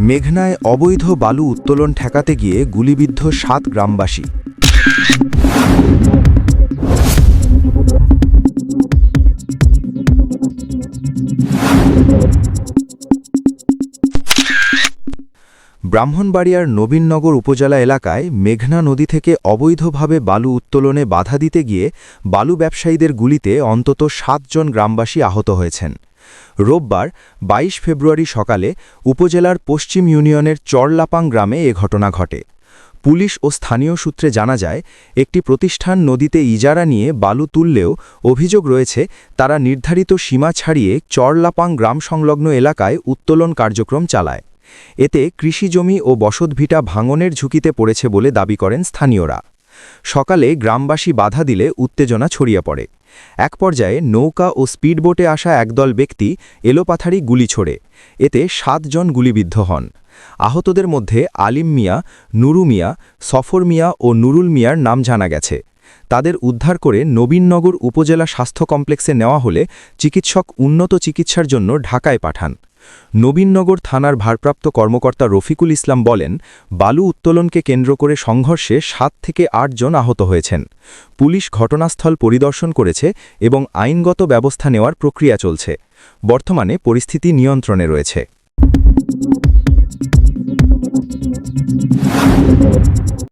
মেঘনায় অবৈধ বালু উত্তোলন ঠেকাতে গিয়ে গুলিবিদ্ধ ৭ গ্রামবাসী। ব্রাহ্মণবাড়িয়ার নবীননগর উপজেলা এলাকায় মেঘনা নদী থেকে অবৈধভাবে বালু উত্তোলনে বাধা দিতে গিয়ে বালু ব্যবসায়ীদের গুলিতে অন্তত ৭ জন গ্রামবাসী আহত হয়েছেন। রোববার ২২ ফেব্রুয়ারি সকালে উপজেলার পশ্চিম ইউনিয়নের চরলাপাং গ্রামে এ ঘটনা ঘটে। পুলিশ ও স্থানীয় সূত্রে জানা যায়, একটি প্রতিষ্ঠান নদীতে ইজারা নিয়ে বালু তুললেও অভিযোগ রয়েছে তারা নির্ধারিত সীমা ছাড়িয়ে চরলাপাং গ্রাম সংলগ্ন এলাকায় উত্তোলন কার্যক্রম চালায়। এতে কৃষিজমি ও বসতভিটা ভাঙনের ঝুঁকিতে পড়েছে বলে দাবি করেন স্থানীয়রা। সকালে গ্রামবাসী বাধা দিলে উত্তেজনা ছড়িয়ে পড়ে। এক পর্যায়ে নৌকা ও স্পিডবোটে আসা একদল ব্যক্তি এলোপাথারি গুলি ছোড়ে। এতে ৭ জন গুলিবিদ্ধ হন। আহতদের মধ্যে আলিম মিয়া, নুরু মিয়া, সফর মিয়া ও নুরুল মিয়ার নাম জানা গেছে। তাদের উদ্ধার করে নবীননগর উপজেলা স্বাস্থ্য কমপ্লেক্সে নেওয়া হলে চিকিৎসক উন্নত চিকিৎসার জন্য ঢাকায় পাঠান। নবীননগর থানার ভারপ্রাপ্ত কর্মকর্তা রফিকুল ইসলাম বলেন, বালু উত্তোলনকে কেন্দ্র করে সংঘর্ষে ৭ থেকে ৮ জন আহত হয়েছেন। পুলিশ ঘটনাস্থল পরিদর্শন করেছে এবং আইনগত ব্যবস্থা নেওয়ার প্রক্রিয়া চলছে। বর্তমানে পরিস্থিতি নিয়ন্ত্রণে রয়েছে।